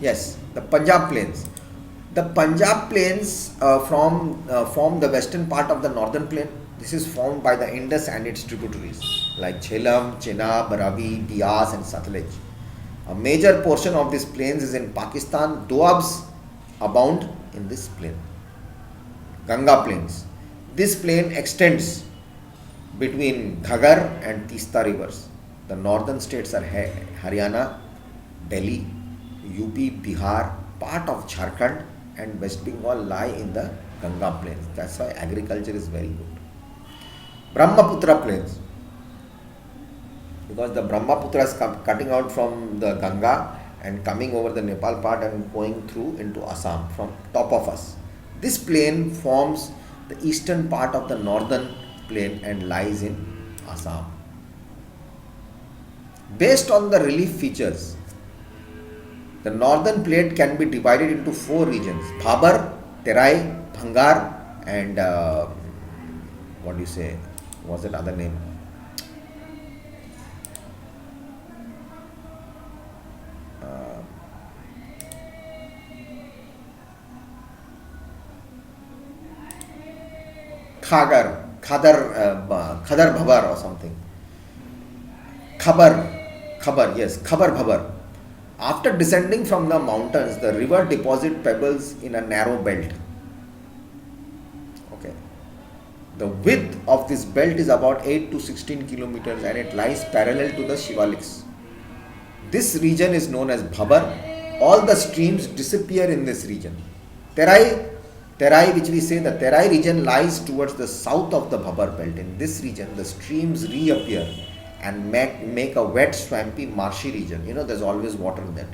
Yes, the Punjab Plains. The Punjab Plains form the western part of the northern plain. This is formed by the Indus and its tributaries like Jhelum, Chenab, Ravi, Bias, and Satluj. A major portion of this plains is in Pakistan. Doabs abound in this plain. Ganga Plains. This plain extends between Ghaggar and Tista rivers. The northern states are Haryana, Delhi, UP, Bihar, part of Jharkhand, and West Bengal lie in the Ganga plains. That's why agriculture is very good. Brahmaputra plains, because the Brahmaputra is cutting out from the Ganga and coming over the Nepal part and going through into Assam from top of us. This plain forms the eastern part of the northern plain and lies in Assam. Based on the relief features, the northern plate can be divided into four regions: Bhabar, Terai, Bhangar, and what do you say? What's that other name? Uh, Khadar Bhabar or something. Khabar, yes, Khabar Bhabar. After descending from the mountains, the river deposits pebbles in a narrow belt. Okay. The width of this belt is about 8 to 16 kilometers and it lies parallel to the Shivaliks. This region is known as Bhabar. All the streams disappear in this region. Terai, which we say the Terai region lies towards the south of the Bhabar belt. In this region, the streams reappear and make a wet, swampy, marshy region. You know, there's always water in that.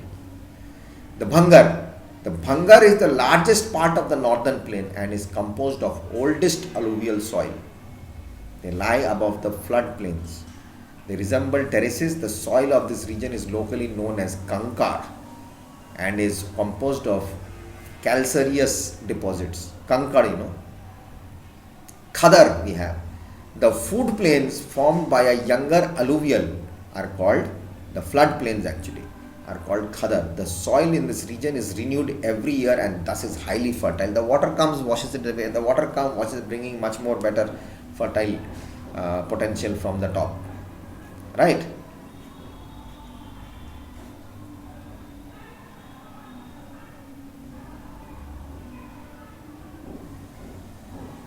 The Bhangar. The Bhangar is the largest part of the northern plain and is composed of oldest alluvial soil. They lie above the flood plains. They resemble terraces. The soil of this region is locally known as Kankar and is composed of calcareous deposits. Kankar, you know. Khadar we have. The food plains formed by a younger alluvial are called, the flood plains actually, are called Khadar. The soil in this region is renewed every year and thus is highly fertile. The water comes, washes it away. The water comes, washes, bringing much more better fertile potential from the top. Right?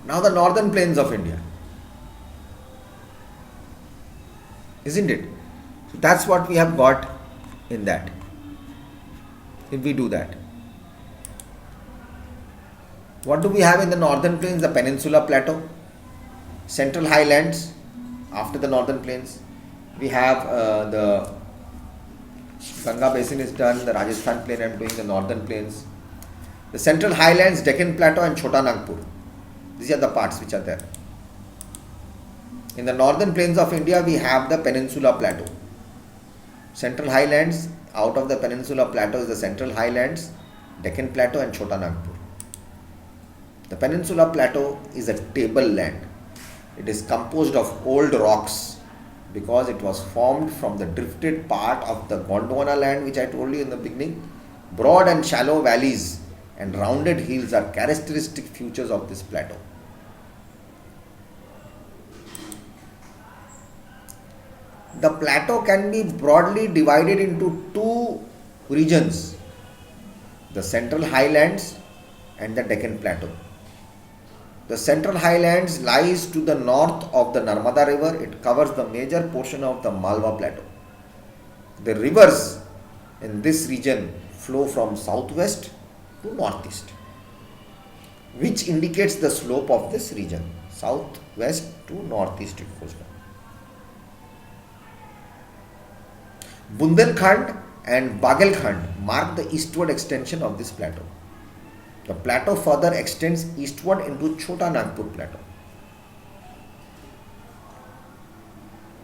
Now the northern plains of India. Isn't it? So that's what we have got in that. If we do that. What do we have in the northern plains? The Peninsula Plateau, Central Highlands, after the northern plains. We have the Ganga Basin is done, the Rajasthan plain, I am doing the northern plains. The Central Highlands, Deccan Plateau and Chota Nagpur. These are the parts which are there. In the northern plains of India, we have the Peninsula Plateau. Central Highlands, out of the Peninsula Plateau is the Central Highlands, Deccan Plateau and Chota Nagpur. The Peninsula Plateau is a tableland. It is composed of old rocks because it was formed from the drifted part of the Gondwana land which I told you in the beginning. Broad and shallow valleys and rounded hills are characteristic features of this plateau. The plateau can be broadly divided into two regions, the Central Highlands and the Deccan Plateau. The Central Highlands lies to the north of the Narmada River. It covers the major portion of the Malwa Plateau. The rivers in this region flow from southwest to northeast, which indicates the slope of this region. Southwest to northeast it goes down. Bundelkhand and Bagelkhand mark the eastward extension of this plateau. The plateau further extends eastward into Chota Nagpur Plateau.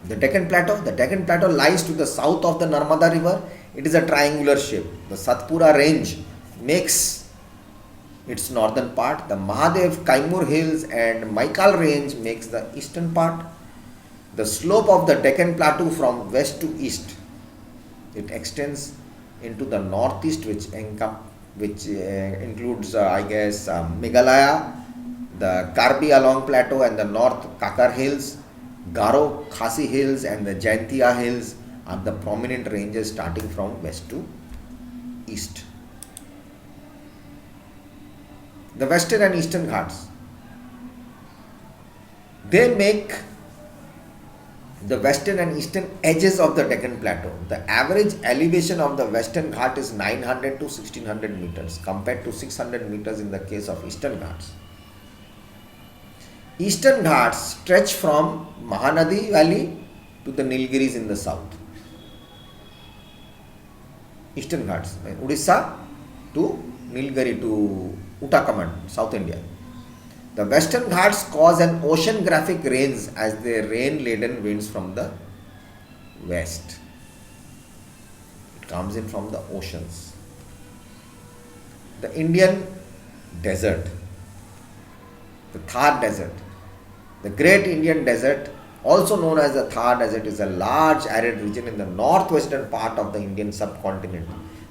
The Deccan Plateau lies to the south of the Narmada River. It is a triangular shape. The Satpura range makes its northern part. The Mahadev, Kaimur Hills and Maikal range makes the eastern part. The slope of the Deccan Plateau from west to east, it extends into the northeast, which includes, I guess, Meghalaya, the Karbi Along Plateau, and the North Kakar Hills, Garo Khasi Hills, and the Jaintia Hills are the prominent ranges starting from west to east. The Western and Eastern Ghats, they make the western and eastern edges of the Deccan Plateau. The average elevation of the Western Ghat is 900 to 1600 meters compared to 600 meters in the case of Eastern Ghats. Eastern Ghats stretch from Mahanadi Valley to the Nilgiris in the south. Eastern Ghats, Odisha to Nilgiri to Uttarakhand, South India. The Western Ghats cause an oceanographic rains as they rain laden winds from the west. It comes in from the oceans. The Indian desert, the Thar Desert, the Great Indian Desert, also known as the Thar Desert, is a large arid region in the northwestern part of the Indian subcontinent.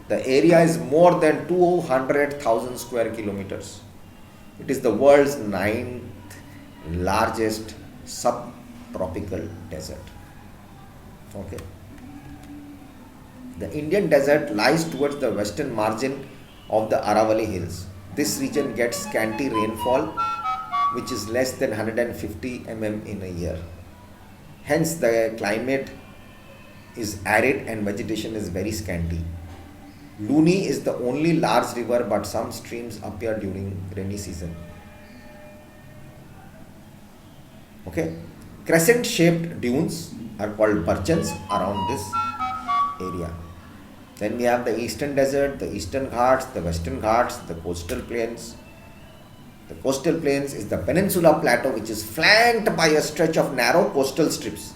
The area is more than 200,000 square kilometers. It is the world's 9th largest subtropical desert. Okay. The Indian desert lies towards the western margin of the Aravalli Hills. This region gets scanty rainfall, which is less than 150 mm in a year. Hence, the climate is arid and vegetation is very scanty. Luni is the only large river, but some streams appear during rainy season. Okay. Crescent shaped dunes are called burchans around this area. Then we have the eastern desert, the eastern ghats, the western ghats, the coastal plains. The coastal plains is the peninsula plateau, which is flanked by a stretch of narrow coastal strips.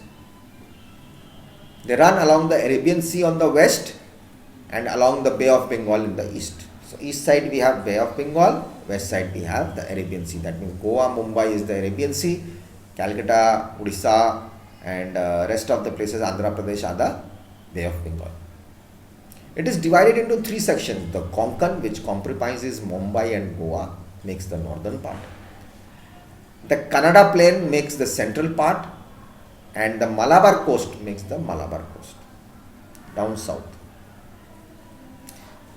They run along the Arabian Sea on the west and along the Bay of Bengal in the east. So east side we have Bay of Bengal, west side we have the Arabian Sea. That means Goa, Mumbai is the Arabian Sea, Calcutta, Odisha, and rest of the places, Andhra Pradesh, are the Bay of Bengal. It is divided into three sections. The Konkan, which comprises Mumbai and Goa, makes the northern part. The Kannada plain makes the central part, and the Malabar coast makes the Malabar coast, down south.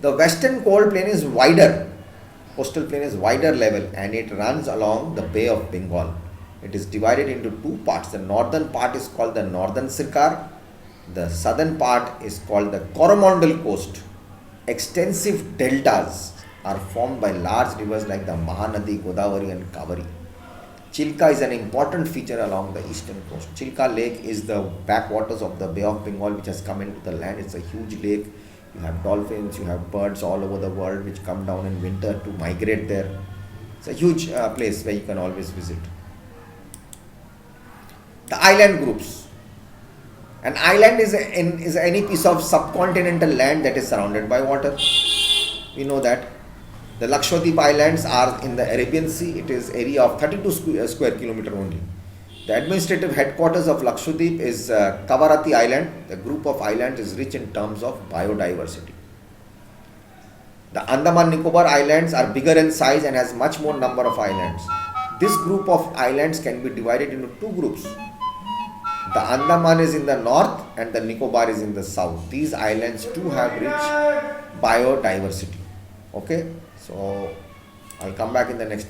The western cold plain is wider, coastal plain is wider level, and it runs along the Bay of Bengal. It is divided into two parts. The northern part is called the Northern Sircar. The southern part is called the Coromandel coast. Extensive deltas are formed by large rivers like the Mahanadi, Godavari and Kaveri. Chilka is an important feature along the eastern coast. Chilka Lake is the backwaters of the Bay of Bengal, which has come into the land. It's a huge lake. You have dolphins, you have birds all over the world which come down in winter to migrate there. It's a huge place where you can always visit. The island groups. An island is any piece of subcontinental land that is surrounded by water. We know that. The Lakshadweep Islands are in the Arabian Sea. It is area of 32 square kilometer only. The administrative headquarters of Lakshadweep is Kavarati Island. The group of islands is rich in terms of biodiversity. The Andaman Nicobar Islands are bigger in size and has much more number of islands. This group of islands can be divided into two groups. The Andaman is in the north and the Nicobar is in the south. These islands too have rich biodiversity. Okay, so I'll come back in the next